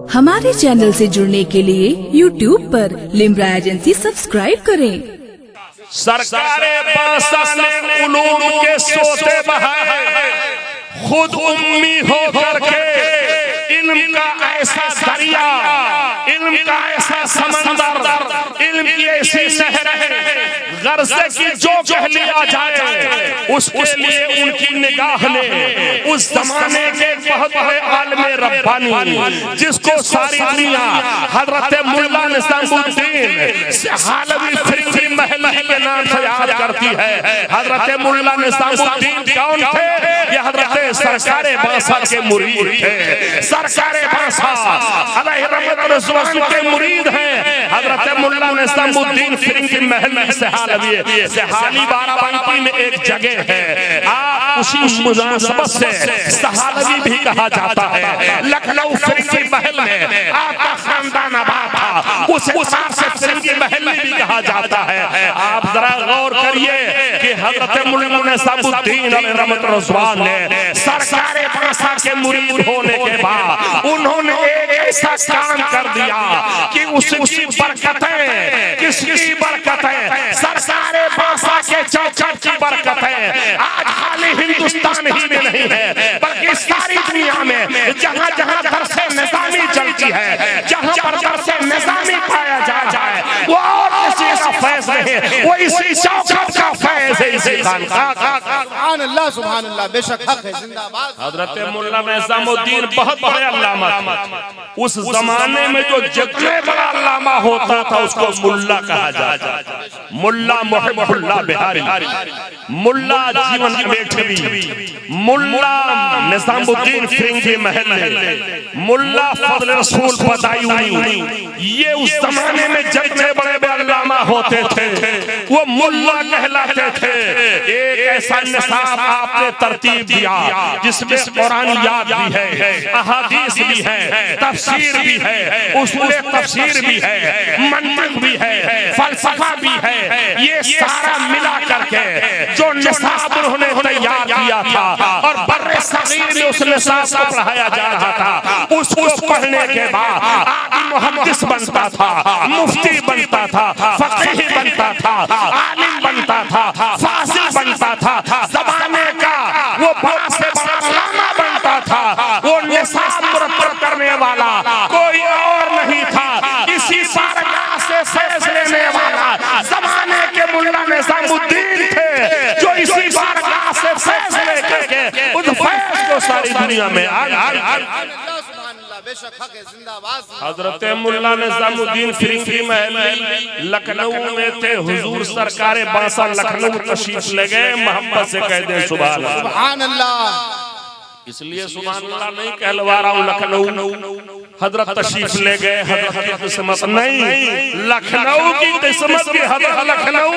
हमारे चैनल से जुड़ने के लिए YouTube पर लिम्रा एजेंसी सब्सक्राइब करें। सरकारे बासा ने उलूम के सोते बहाए, खुद उम्मी हो करके इल्म का ऐसा दरिया, इल्म का ऐसा समंदर, इल्म की ऐसी नहर है, गर्ज़े की जो कह लिया जाए उसके लिए उनकी निगाह ने उस जमाने के बहुत बड़े आलिम रब्बानी जिसको सारी दुनिया हजरत मुल्ला निज़ामुद्दीन सहालवी फिरकी महली के नाम से याद करती है। हजरत मुल्ला निज़ामुद्दीन कौन थे? ये हजरत सरकारे बासा के मुरीद थे। सरकारे बासा अलैहि रहमत रिज़वान के मुरीद हैं। हजरत मुल्ला निज़ामुद्दीन फिरकी महली सहाली बाराबंकी में एक जगह है, आप उसी मुनासबत से सहालवी भी कहा जाता है। लखनऊ फिरकी महल में आपका खानदान आबाद था, उस हिसाब से फिरकी महल भी कहा जाता है। आप जरा गौर करिए कि हजरत मुल्ला निज़ामुद्दीन अलैहि रहमत रिज़वान ने सरकारे बासा के मुरीद होने के बाद उन्होंने एक ऐसा काम कर दिया कि उसकी बरकतें, किसकी बरकतें? सरकारे बासा के चौखट की बरकतें आज खाली हिंदुस्तान ही में नहीं है बल्कि सारी दुनिया में जहां जहां दरसे निज़ामी चलती है, जहां पर दरसे निज़ामी पाया जाए वो और किसी का फैज़ नहीं, वो इसी चौखट का फैज़ है, इसी खानका का। सुभान अल्लाह, सुभान अल्लाह, बेशक हक है, जिंदाबाद। हजरत मुल्ला निज़ामुद्दीन बहुत बड़े अल्लामा थे। उस जमाने में जो जितने बड़ा अल्लामा होता था उसको मुल्ला कहा जाता था। मुल्ला मुहिब्बुल्लाह बिहारी, मुल्ला जीवन बेठवी, मुल्ला निज़ामुद्दीन फिरंगी महल, मुल्ला फजल रसूल बदायूनी, ये उस जमाने में जितने बड़े बड़े अल्लामा होते थे वो मुल्ला कहलाते थे। एक ऐसा निसाब आपने तरतीब दिया जिसमें कुरानियात भी है, अहादीस भी है, तफसीर भी है, उसूल तफसीर भी है, मंतिक भी है, फलसफा भी है। ये सारा मिला करके जो निसाब उन्होंने तैयार किया था और बर्रे सगीर में उस निसाब को पढ़ाया जा रहा था, उसको पढ़ने के बाद आदमी मुहद्दिस बनता था, मुफ्ती बनता था, फकीह बनता था, आलिम बनता था, फासिल बनता था, ज़माने का वो बड़ा से बड़ा अल्लामा बनता था। वो निसाब मुरत्तब करने वाला कोई और नहीं था, इसी बारगाह से फैज़ लेने वाला ज़माने के मुल्ला निज़ामुद्दीन थे जो इसी बारगाह से फैज़ लेकर के उस फैज़ को सारी दुनिया में हजरत मुल्ला निज़ामुद्दीन फिरंगी महली लखनऊ में थे। हुजूर सरकारे बासा लखनऊ तशरीफ ले गए, मोहब्बत से कह दे सुभान अल्लाह। इसलिए सुभान अल्लाह नहीं कहलवा रहा हूँ, लखनऊ हजरत तशरीफ ले गए, हजरत की किस्मत नहीं, लखनऊ की किस्मत की हजरत लखनऊ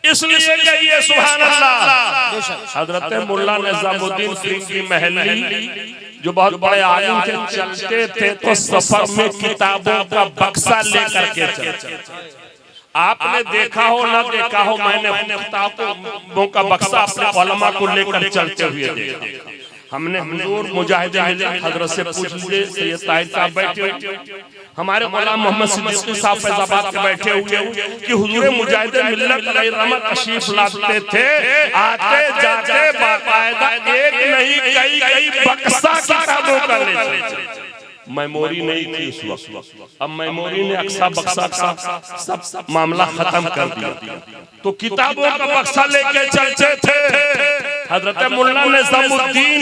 इसलिए कहिए सुभान अल्लाह। हजरत मुल्ला निज़ामुद्दीन फिरंगी महली जो बहुत बड़े आलिम थे, चलते थे तो सफर में किताबों का बक्सा लेकर के चलते। आपने देखा हो ना देखा हो, मैंने किताबों का बक्सा अपने उलमा को लेकर चलते हुए देखा। हमने हुजूर मुजाहिद हजरत से पूछ लीजिए, सैयद ताहिर साहब बैठे हुए, हमारे मौलाना मोहम्मद सिद्दीकी साहब फैजाबाद के बैठे हुए कि हुजूर मुजाहिद मिल्लत अलैहि रहमत तशरीफ लाते थे, आते जाते बाकायदा एक नहीं कई बक्सा किताबों का लेते। मेमोरी नहीं थी उस वक्त, अब मेमोरी ने अक्सा बक्सा का सब मामला खत्म कर दिया, तो किताबों का बक्सा लेके चलते थे। हजरत मुल्ला निज़ामुद्दीन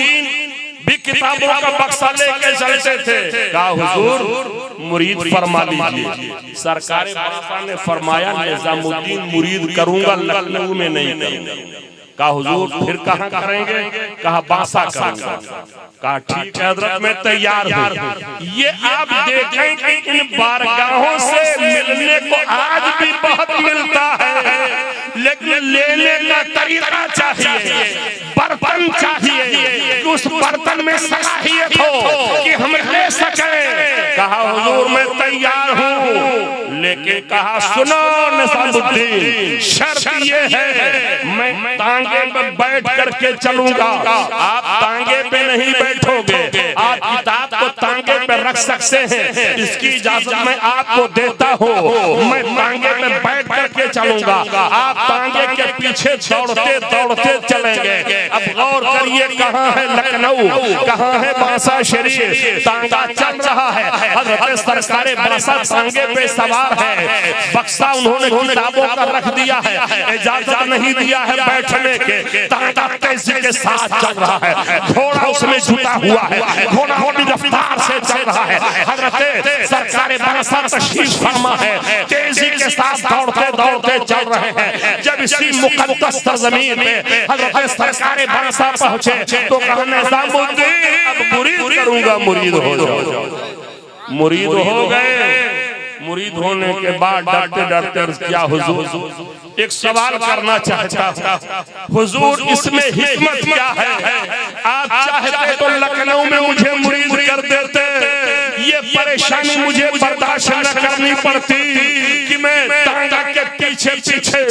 भी किताबों का बक्सा लेके चलते थे। कहा हुजूर मुरीद फरमा लीजिए। सरकारे बासा ने फरमाया निज़ामुद्दीन मुरीद करूंगा, लखनऊ में नहीं करूंगा। कहा हुजूर फिर कहाँ करेंगे? कहा बासा करूंगा। कहा ठीक है हजरत मैं तैयार हूँ। ये आप देखें कि इन बारगाहों से मिलने को आज भी बहुत मिलता है, लेकिन लेने का तरीका चाहिए, बर्तन चाहिए, उस बर्तन में सलाहियत हो कि हम ले सके। कहा हुजूर मैं तैयार हूँ, लेकिन कहा सुनो निजामुद्दीन, शर्त ये है मैं तांगे पे बैठ करके चलूंगा, आप तांगे पे नहीं बैठोगे, आप किताब को तांगे पे रख सकते हैं, इसकी इजाजत मैं आपको देता हूँ। मैं तांगे पे बैठ करके चलूंगा, आप तांगे के पीछे दौड़ते दौड़ते चलेंगे। अब गौर करिए, कहाँ है लखनऊ, कहाँ है बांसा शरीफ, तांगा चल रहा है, हजरत सरकारे बांसा तांगे पे सवार है, बक्सा उन्होंने किताबों का रख दिया है, इजाजत नहीं दिया है बैठने के, तांगा तेजी के साथ चल रहा है, घोड़ा उसमें जुटा हुआ है, घोड़ा अपनी रफ्तार से चल रहा है, हजरत सरकारे बांसा तशरीफ फरमा है, तेजी के साथ दौड़ते दौड़ते चल रहे हैं। जब इसी मुकद्दस सरजमीन पे हजरत सरकारे बांसा पहुंचे तो कहा निजामुद्दीन अब मुरीद करूंगा, मुरीद हो जाओ। मुरीद हो गए। मुरीद होने के बाद डरते डरते क्या हुजूर एक सवाल करना चाहता हूँ, हुजूर इसमें हिकमत क्या है? आप चाहते तो लखनऊ में मुझे मुरीद कर देते, ये परेशानी मुझे बर्दाश्त न करनी पड़ती कि मैं तांगा के पीछे पीछे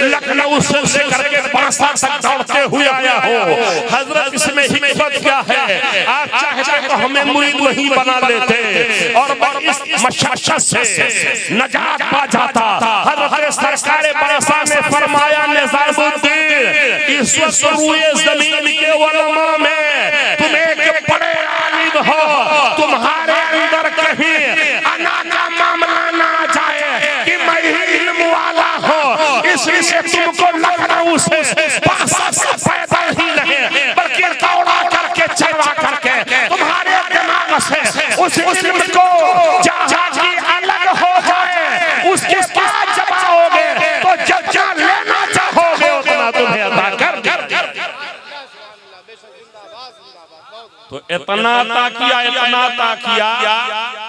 लखनऊ से लेकर के बांसा तक दौड़ते हुए आया हूँ। हजरत इसमें हिकमत क्या है? आप चाहते तो हमें मुरीद नहीं बना लेते और इस मशक्कत से नजात पा जाता। हजरत सरकारे बांसा ने फरमाया निजामुद्दीन इस वक्त रूए जमीन के उलमा में तुम एक बड़े आलिम हो, तुम्हारे अंदर कहीं अना का मामला ना आ जाए कि मैं ही इल्म वाला हूँ, इसलिए तुमको लखनऊ से बांसा से पैदा ही नहीं बल्कि दौड़ा करके चलवा करके तुम्हारे दिमाग से उस इल्म को जहाँ की अलग हो जाए उसके बाद जब आओगे तो जज्जा लेना चाहोगे उतना तुम्हें अदा कर तो इतना ताकिया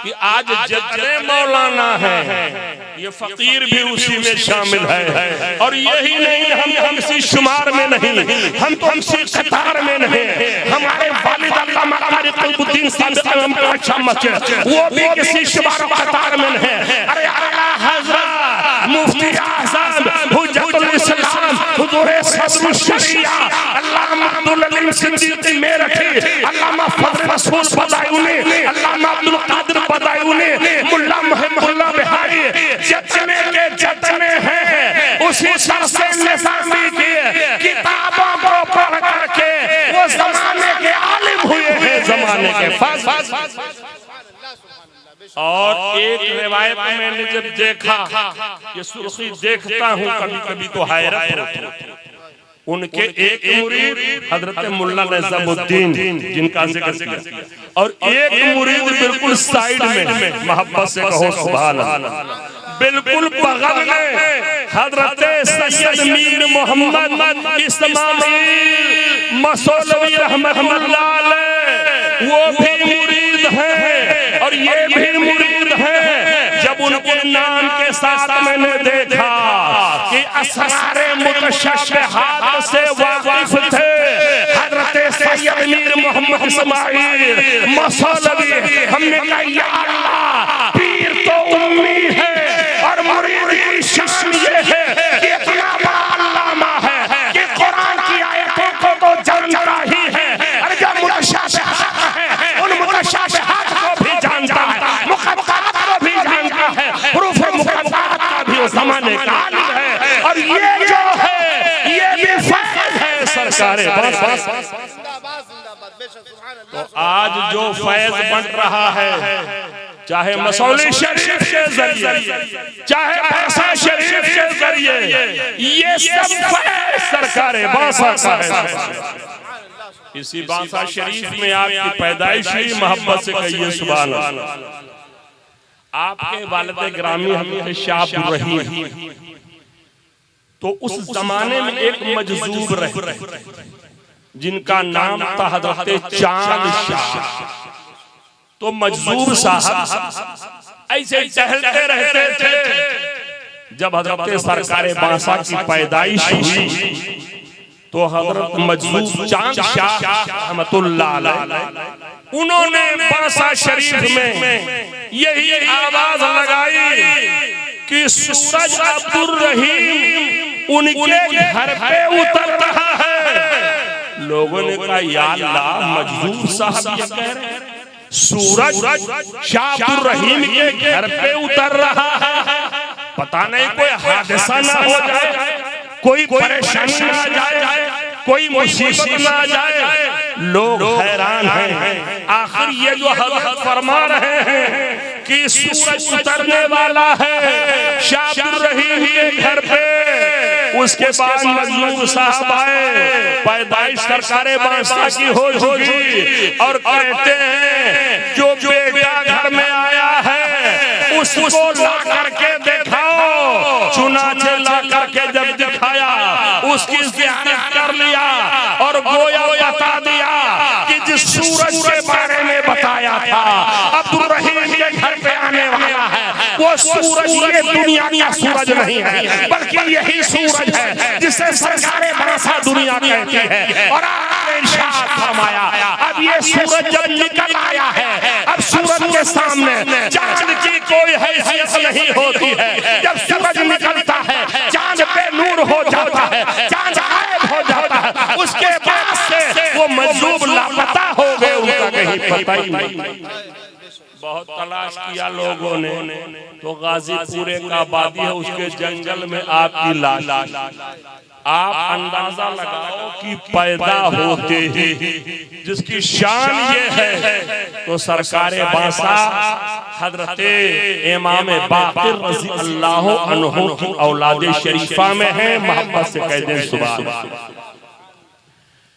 कि आज जितने मौलाना हैं ये फकीर भी उसी में शामिल है। और यही नहीं, हम इसी शुमार में नहीं, हम तो इसी कतार में नहीं, हमारे वालिद अल्लामा कारी कुतुबुद्दीन साहब का चमच वो भी किसी शुमार कतार में नहीं। अरे आला हज़रत मुफ्ती आज़म हुज्जतुल इस्लाम हुजूर सदरुल शरिया अल्लामा अब्दुल अलीम सिद्दीकी मेरठी, अल्लामा फजल रसूल बदायूनी, अल्लामा अब्दुल कादिर बदायूनी, मुल्ला मुहम्मदुल्लाह बिहारी जितने हैं उसी सर से निज़ामी की किताबों को पढ़ करके वो जमाने के आलिम हुए हैं, जमाने के फाज़। और एक रिवायत मैंने जब देखा, ये सुर्खी देखता हूँ कभी कभी तो हैरत होती है। उनके एक मुरीद हजरत मुल्ला निजामुद्दीन जिनका जिक्र किया और एक मुरीद बिल्कुल साइड में, मोहब्बत से कहो सुभान अल्लाह, बिल्कुल बगल में हजरत सैयद मीर मोहम्मद इस्माइल मसौलवी रहमतुल्लाह अलैह वो भी मुरीद हैं और ये भी मुरीद हैं। जब उनके नाम के साथ मैंने देखा कि असरारे मुतशब्बिहात से वाकिफ थे हजरत सैयद मीर मोहम्मद इस्माइल मसौलवी, हमने कहा या अल्लाह पीर तो उम्मी है और मुरीद की शान ये है कि इतना बड़ा अल्लामा है कि कुरान की आयतों को तो जानता ही है, अरे जो मुतशब्बिहात है उन मुतशब्बिहात को भी जानता है, मुक़द्दरात को भी जानता है, हुरूफ मुक़द्दरात का भी उस ज़माने का आलिम है। और ये जो है ये भी फैज़ है सरकारे बस। तो आज जो फैज़ बन रहा है चाहे मसौली शरीफ के जरिए चाहे बांसा शरीफ के जरिए, ये सब फैज़ सरकारे बांसा का है। इसी बांसा शरीफ में आपकी पैदाइश हुई, मोहब्बत से कहिए सुभान अल्लाह। आपके वालिद ग्रामी हमें शाह अब्दुल रहीम, तो उस जमाने में एक मजजूब रहे जिनका नाम था हजरत चांद शाह। तो मजजूब साहब ऐसे टहलते रहते थे। जब हजरत सरकारे बांसा की पैदाइश हुई तो हजरत मजजूब चांद शाह रहमतुल्लाह अलैह उन्होंने बांसा शरीफ में यही आवाज लगाई कि सूरज अब्दुल रहीम उनके घर पे उतर रहा है। लोगों ने कहा या अल्लाह, मजदूर साहब ये कह रहे हैं सूरज शाह अब्दुल रहीम के घर पे उतर रहा है, पता नहीं कोई हादसा ना हो जाए, कोई परेशानी ना आ जाए, कोई मुसीबत ना आ जाए। लोग हैरान हैं। आखिर ये जो हजरत फरमा रहे हैं कि सूरज उतरने वाला है शाह अब्दुल रहीम के घर पे, उसके बाद मजलूम साहब आए, पैदाइश सरकारे बादशाह की हो चुकी और कहते हैं जो बेटा घर में आया है उसको ला करके दिखाओ। चुनाचे ला करके जब दिखाया, उसकी ज़ियारत कर लिया और गोया बता दिया कि जिस सूरज के बारे में बताया था अब्दुल रहीम के घर पे आने वाला है, वो सूरज ये दुनिया का सूरज नहीं है, बल्कि यही सूरज है जिसे सरकारे बादशाह दुनिया कहती है। और आपने इरशाद फरमाया अब ये सूरज जब निकल आया है, अब सूरज के सामने चांद की कोई हैसियत नहीं होती है। जब सूरज निकलता है चांद पे नूर हो जाता है, चांद गायब हो जाता है, उसके बाद से वो मजलूम लापता हो गए, उनका कहीं पता ही नहीं। बहुत तलाश किया लोगों ने, तो गाजीपुर का आबादी है, उसके जंगल में आपकी लाश। आप अंदाजा लगाओ कि पैदा होते ही जिसकी शान ये है, तो सरकारे बादशाह हजरते इमाम बाक़िर रज़ी अल्लाह अन्हु की औलाद शरीफा में है। मोहब्बत से कह दें सुभान।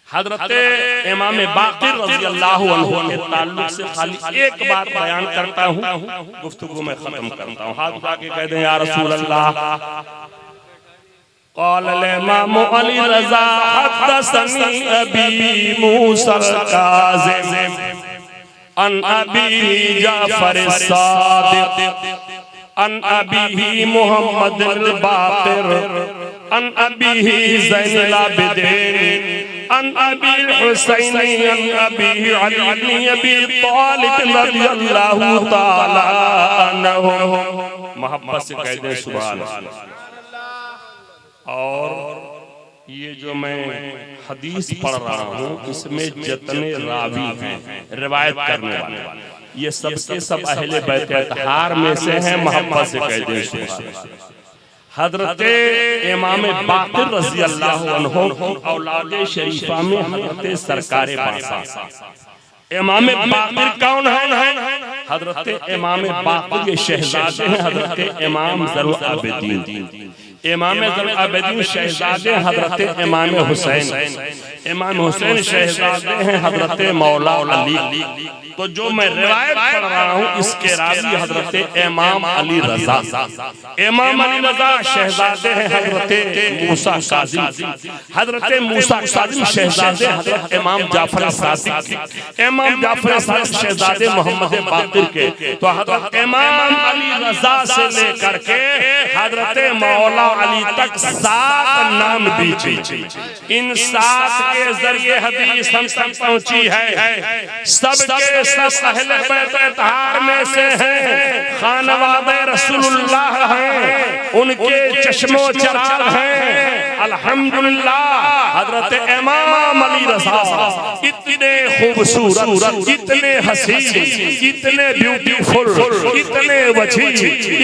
हजरते इमाम बाक़िर रज़ी अल्लाह अन्हु के ताल्लुक से खाली एक बात बयान करता हूँ, गुफ्तगू में खत्म करता हूँ। हाथ उठा के कह दें या रसूल अल्लाह। क़ाल इमाम अली रज़ा हद्दसनी अबी मूसा काज़िम अन अबी जाफ़र सादिक़ अन अबी मुहम्मद बाक़िर अन अबी ज़ैनुल आबिदीन अन अबी हुसैन अन अबी अली इब्न अबी तालिब रज़ियल्लाहु ताला अन्हु। मोहब्बत से कह दे सुभान अल्लाह। और ये जो मैं हदीस पढ़ रहा हूँ इसमें जितने रावी हैं रिवायत करने वाले, ये सबके सब अहले बैत अतहार में से हैं। मोहब्बत से कह दे सुभान अल्लाह। हजरते इमाम बाक़िर रज़ी अल्लाह अन्हु की औलाद शरीफा में हजरते सरकारे बादशाह इमाम बाक़िर कौन है? हजरते इमाम बाक़िर के शहजादे हैं हजरते इमाम ज़ैनुल आबिदीन। इमाम ज़ैनुल आबिदीन शहजादे हजरत इमाम हुसैन, इमाम हुसैन शहजादे हैं हजरत मौला अली। तो जो मैं रिवायत पढ़ रहा हूँ इसके रावी हजरत इमाम अली रज़ा, इमाम अली रज़ा शहजादे हैं हजरत मूसा काज़िम, हजरत मूसा काज़िम शहजादे हजरत इमाम जाफ़र सादिक़, इमाम जाफ़र सादिक़ शहजादे मोहम्मद बाक़िर के। तो हजरत इमाम अली रज़ा से लेकर के हजरत मौला अली तक 7 नाम बीचे। इन 7 के जरिए हदीस हम तक पहुंची है। सबके सब अहले बैत अतहार में से हैं, खानवादे रसूलुल्लाह हैं, उनके चश्मो चराग हैं। अल्हम्दुलिल्लाह हजरत इमाम अली रज़ा इतने खूबसूरत, इतने हसीन, इतने ब्यूटीफुल, इतने वजी,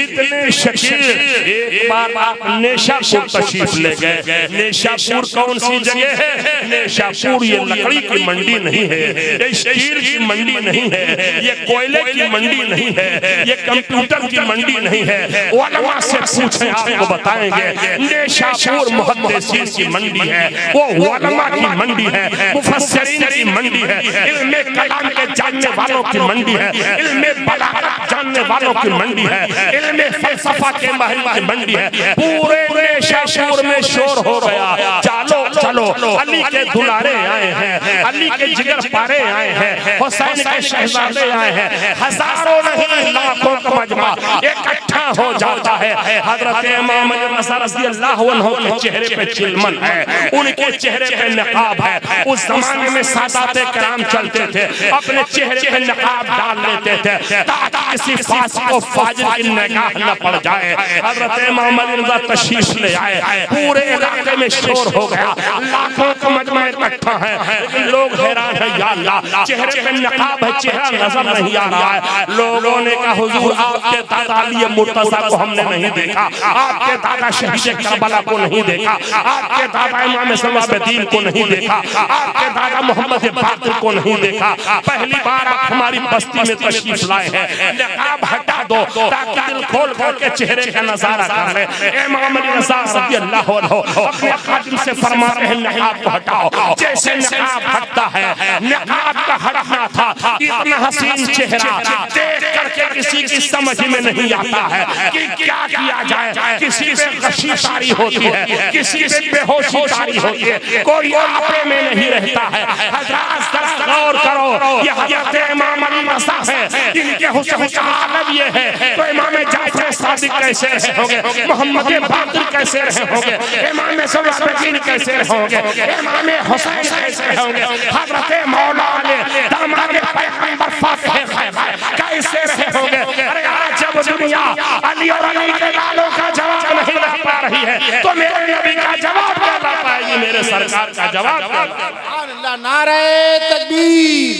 इतने शकील। एक बार आप नेशापुर तशरीफ ले गए। नेशापुर कौन सी जगह है? नेशापुर ये लकड़ी की मंडी नहीं है, ये स्टील की मंडी नहीं है, ये कोयले की मंडी नहीं है, ये कंप्यूटर की मंडी नहीं है। उलमा से पूछें आपको बताएंगे। नेशापुर मुहद्दिसीन की मंडी है, वो उलमा की मंडी है, मुफस्सिरीन की मंडी है, इल्मे कलाम के जानने वालों की मंडी है, इल्मे बलागत जानने वालों की मंडी है, इल्मे फलसफा के माहिर की मंडी है। पूरे नेशापुर में शोर हो गया, चलो चलो अली के दुलारे आए हैं, अली के जिगर पारे आए हैं, हुसैन के शहजादे आए हैं। हजारों नहीं लाखों का मजमा इकट्ठा हो जाता है। हजरत इमाम अली रज़ा रज़ी अल्लाह अन्हु के चेहरे पे चिलमन है, उनके चेहरे पे नकाब है। उस जमाने में सादाते कराम चलते थे, अपने चेहरे पे नकाब डाल लेते थे ताकि किसी फासिक को फाजिल की निगाह न पड़ जाए। हजरत इमाम अली रज़ा तशरीफ ले आए, पूरे इलाके में शोर हो गया, लाखों का मजमा इकट्ठा है, लेकिन लोग हैरान है, या अल्लाह चेहरे पे नकाब है, चेहरा नजर नहीं आ रहा है। लोगों ने कहा हुजूर आपके दादा अली मुर्तज़ा को हमने नहीं देखा, आपके दादा शहीद करबला को नहीं देखा, आपके दादा इमाम सलाहुद्दीन को नहीं देखा, आपके दादा मोहम्मद बाक़िर को नहीं देखा। पहली बार आप हमारी बस्ती में तशरीफ लाए हैं, नकाब हटा दो ताकि दिल खोल करके चेहरे का नजारा कर ले। इमाम अली रज़ा रज़ियल्लाहु अन्हु अपने खादिम से फरमाते हैं नकाब को हटाओ। जैसे नकाब हटता है, नकाब का हटना था, इतना हसीन चेहरा देख करके किसी की समझ में नहीं आता है कि क्या किया जाए। किसी पे गशी तारी होती है, किसी पे बेहोशी तारी होती है, कोई आपे में नहीं रहता है। हज़रात जरा गौर करो, ये हज़रत इमाम अली रज़ा है, इनके हुस्न का आलम ये है, तो इमाम जाफर सादिक कैसे रहे होंगे, मोहम्मद बाक़िर कैसे रहे होंगे, इमाम सलाहुद्दीन कैसे रहे होंगे, इमाम हुसैन कैसे रहे होंगे, हज़रत मौला अली दामाद पैगंबर फातिह खैबर कैसे रहे होंगे। अरे आज जब दुनिया अली और अली के लालों का जवाब नहीं ला पा रही है, तो मेरे नबी का जवाब क्या ला पाएगी, मेरे सरकार का जवाब क्या ला पाएगी। नारे तकबीर,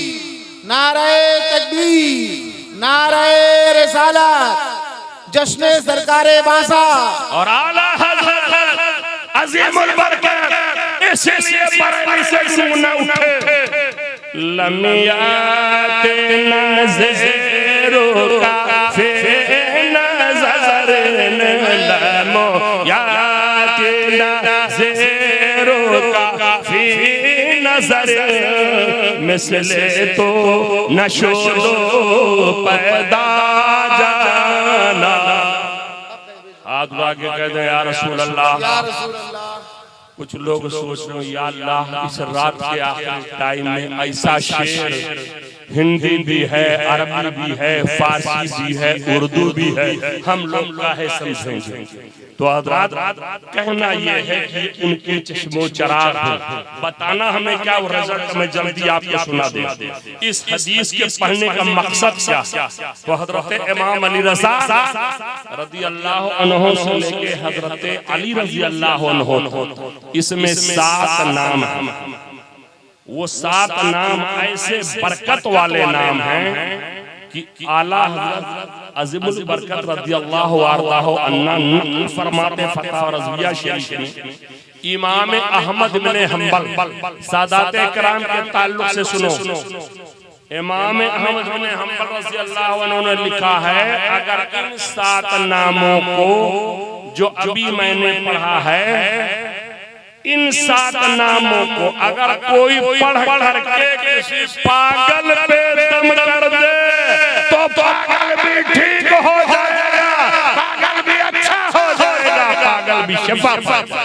नारे तकबीर, नारे रिसालत, जश्न सरकारे बासा और आला हज़रत अज़ीमुल बरकत, इसलिए बरेली से गुरु न उठे। लमियात नज़रों का फे नज़र लमो यात नज़रों का फी नज़र मिसले तो नशोदो पैदा जाना। हाथ उठा के कहते हैं या रसूल अल्लाह। कुछ लोग सोच रहे हैं या अल्लाह इस रात के आखिरी टाइम में ऐसा शेर हिंदी भी है, अरबी भी है, फारसी भी है, उर्दू भी है, हम लोग काहे समझेंगे। तो हज़रात कहना ये है कि उनके चश्मो चराग हो, बताना हमें क्या वो रिजल्ट में जल्दी आपको सुना दे। इस हदीस के पढ़ने का मकसद क्या? तो हज़रत इमाम अली रज़ा रज़ियल्लाहु अन्हु से लेके हज़रत अली रज़ियल्लाहु अन्हु, इसमें 7 नाम हैं। वो 7 नाम ऐसे बरकत वाले नाम हैं कि आला हज़रत अज़ीमुल बरकत रज़ियल्लाहु अन्हु फरमाते फतवा रज़विया शरीफ में, इमाम अहमद बिन हंबल सादाते किराम के ताल्लुक से सुनो, इमाम अहमद बिन हंबल रज़ियल्लाहु अन्हु ने लिखा है, अगर इन 7 नामों को जो अभी मैंने पढ़ा है, इन 7 नामों को अगर कोई पढ़ करके किसी पागल पे दम कर दे तो पागल भी ठीक हो जाएगा, पागल भी अच्छा हो जाएगा, पागल भी शिफा पाएगा।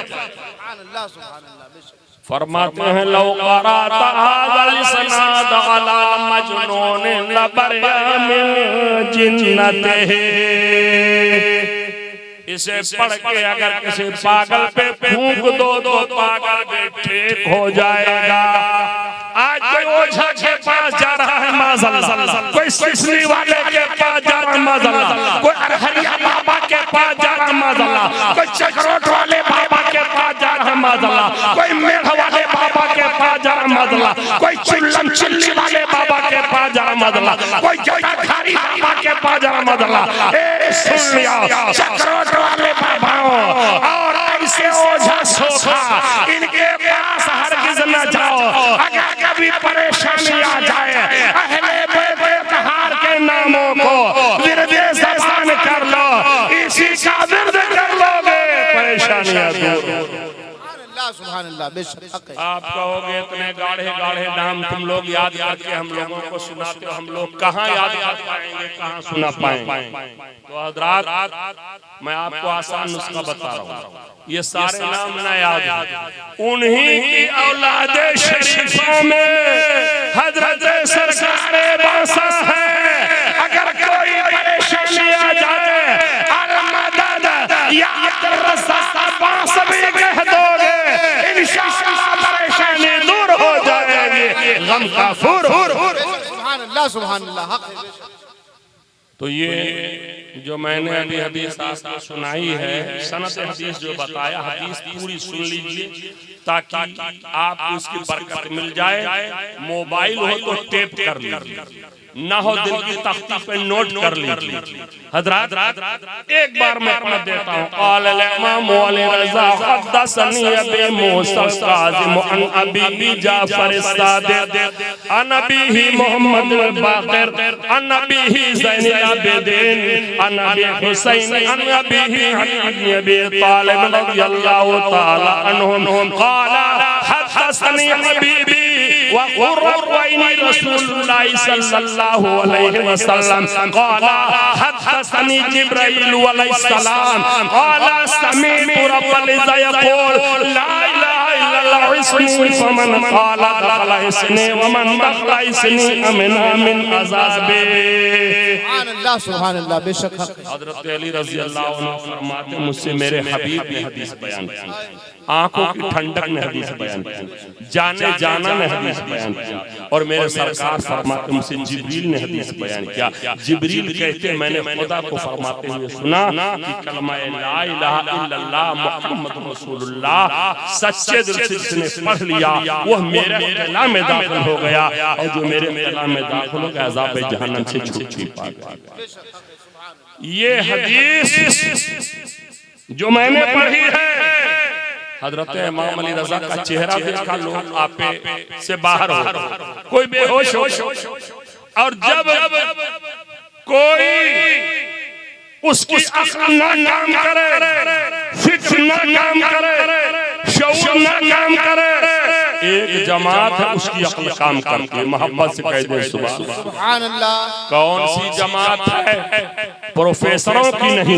फरमाते हैं लौ क़राअता हाज़ल इस्नाद अला मजनून लबरिया मिन जिन्नतिही, इसे पढ़ के अगर किसी पागल पे फूंक दो तो पागल भी ठीक हो जाएगा। आज कोई ओझा के पास जा रहा है माज़अल्लाह, कोई सिसली वाले के पास जा रहा है माज़अल्लाह, कोई अरहरिया बाबा के पास जा रहा है माज़अल्लाह, कोई चकरोट वाले बाबा के पास जा रहा है माज़अल्लाह, कोई मेढ़ वाले बाबा के पास जा रहा है माज़अल्लाह, कोई चुल्लम चिल्ली वाले बाबा के पास जा रहा है माज़अल्लाह, कोई जटाधारी बाबा के पास जा रहा है माज़अल्लाह। ए सुन लिया, चकरोट वाले बाबाओं और ऐसे ओझा सोखा इनके पास हरगिज़ न जाओ। अगर कभी परेशानी आ जाए, अहले बैत तहार के नामों को विरदे ज़बान कर लो, इसी का विरद कर लोगे, परेशानियां दूर। सुभान अल्लाह, बेशक आप कहोगे इतने गाढ़े गाढ़े नाम तुम लोग याद करके हम लोगों को सुनाते हो, हम लोग कहाँ याद कर पाएंगे, कहाँ सुना पाएंगे। तो हज़रात मैं आपको आसान नुस्खा बता रहा हूँ, ये सारे नाम न याद, उन्हीं की औलादे शरीफों में हज़रत सरकारे बासा है। अगर कोई परेशानी आ जाए, अल मदद या अब्दुल रज़्ज़ाक़ बासा भी कह दोगे, इंशाअल्लाह परेशानी दूर हो जाएगी, गम का फूर। सुभान अल्लाह, सुभान अल्लाह। तो ये जो मैंने अभी हदीस आपको सुनाई है, सनद हदीस जो बताया, हदीस पूरी सुन लीजिए ताकि आपको इसकी बरकत मिल जाए। मोबाइल हो तो टेप कर लीजिए, ना हो दिल की तख्ती पे नोट कर लीजिए। हजरत एक बार मैं पढ़ देता हूँ। क़ाल इमाम अली रज़ा हद्दसनी अबी मूसा काज़िम अन अबी जाफर सादिक अन अबीही मोहम्मद बाक़िर अन अबीही ज़ैनुल आबिदीन अन अबी हुसैन अन अबीही अली अबी तालिब रज़ियल्लाहु तआला अन्हुम क़ाल हद्दसनी हबीबी व क़ुर्रतु ऐनी रसूलुल्लाह सल्लल्लाहु अलैहि वसल्लम क़ाल हद्दसनी जिब्राईल अलैहिस्सलाम क़ाल समीअतु रब्बल इज़्ज़ा यक़ूल ला इलाहा इल्लल्लाह इस्नी फमन क़ाल दख़ल इस्नी व मन दख़ल इस्नी अमना मिन अज़ाबे। सुभान अल्लाह बेशक हज़रत अली रज़ी अल्लाह अन्हु फरमाते मुझसे मेरे हबीब ने हदीस बयान की, आंखों की ठंडक ने हदीस बयान की, जाने जाना ने हदीस बयान किया, और मेरे सरकार फरमाते मुझसे जिब्रील ने हदीस बयान किया। जिब्रील कहते मैंने खुदा को फरमाते हुए सुना कि कलमा ला इलाहा इल्लल्लाह मुहम्मद रसूलुल्लाह सच्चे दिल से जिसने पढ़ लिया वह मेरे कला में दाखिल हो गया, और जो मेरे कला में दाखिल हो गया अज़ाब जहन्नम से छुट्टी पा गया। ये हदीस जो मैंने पढ़ी है, हजरत इमाम अली रज़ा का चेहरा देखा, लोग आपे से बाहर हो, कोई बेहोश हो, और जब कोई उसकी अक्ल ना काम करे, फिक्र ना काम करे, शऊर ना काम करे, एक जमात है उसकी अक्ल काम करती है। मोहब्बत से कह दे सुभान अल्लाह। कौन सी जमात है? प्रोफेसरों की नहीं,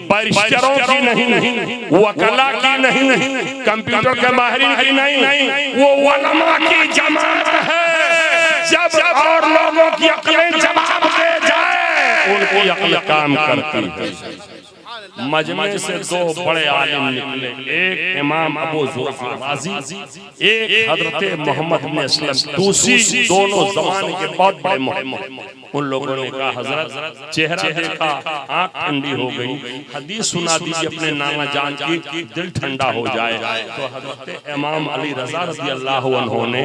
बैरिस्टरों की नहीं, वकला की नहीं, कंप्यूटर के माहिरीन की नहीं, वो उलमा की जमात है। जब और लोगों की अक्लें जवाब दे जाए उनकी अक्ल काम करती है। मजमे से दो बड़े आलिम निकले, एक इमाम अबू ज़ुरआ राज़ी, एक हजरत मोहम्मद बिन असलम दूसी, दोनों ज़माने के बहुत बड़े मुहम्मद। उन लोगों ने कहा हजरत चेहरा देखा आंख ठंडी हो गई, हदीस सुना दीजिए अपने नाना जान की, दिल ठंडा हो जाए। तो हजरत इमाम अली रज़ा रज़ी अल्लाहु अन्हु ने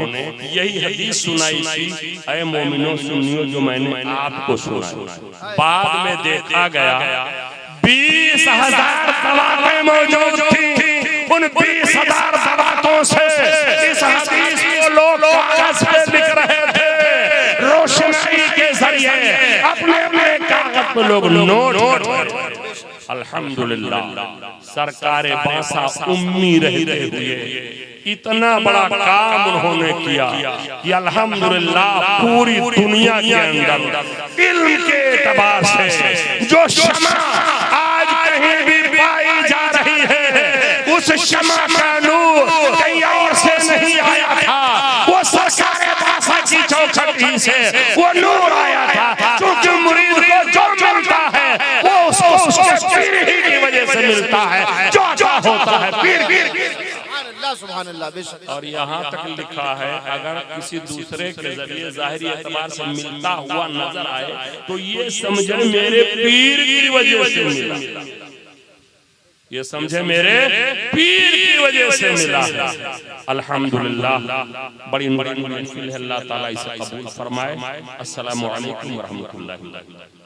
यही हदीस सुनाई थी, ऐ मोमिनो सुनियो जो मैंने आपको सुनाई। बाद में देखा गया 20,000 दवातें मौजूद थी, उन 20,000 दवातों से इस हदीस को लोग कागज पे लिख रहे थे, रोशनाई के जरिए अपने अपने कागज पे लोग नोट। अल्हम्दुलिल्लाह सरकारे बासा उम्मी रहते हुए इतना बड़ा काम उन्होंने किया कि अल्हम्दुलिल्लाह पूरी दुनिया के अंदर इल्म के एतबार से जो शमा आज कहीं भी पाई जा रही है, उस शमा का नूर कहीं और से नहीं आया था, वो सरकारे बासा की चौखट से वो नूर आया था। क्योंकि मुरीद को जो मिलता है वो उसको उसके पीर ही की वजह से मिलता है, जो होता है पीर। सुभान अल्लाह बेशक। और यहाँ तक लिखा है अगर किसी दूसरे के जरिए जाहिरी एतबार से मिलता हुआ नजर आए तो ये समझे मेरे पीर की वजह से मिला, ये समझे मेरे पीर की वजह से मिला है। अल्हम्दुलिल्लाह बड़ी महफिल है, अल्लाह ताला इसे कबूल फरमाए। अस्सलामु अलैकुम व रहमतुल्लाहि।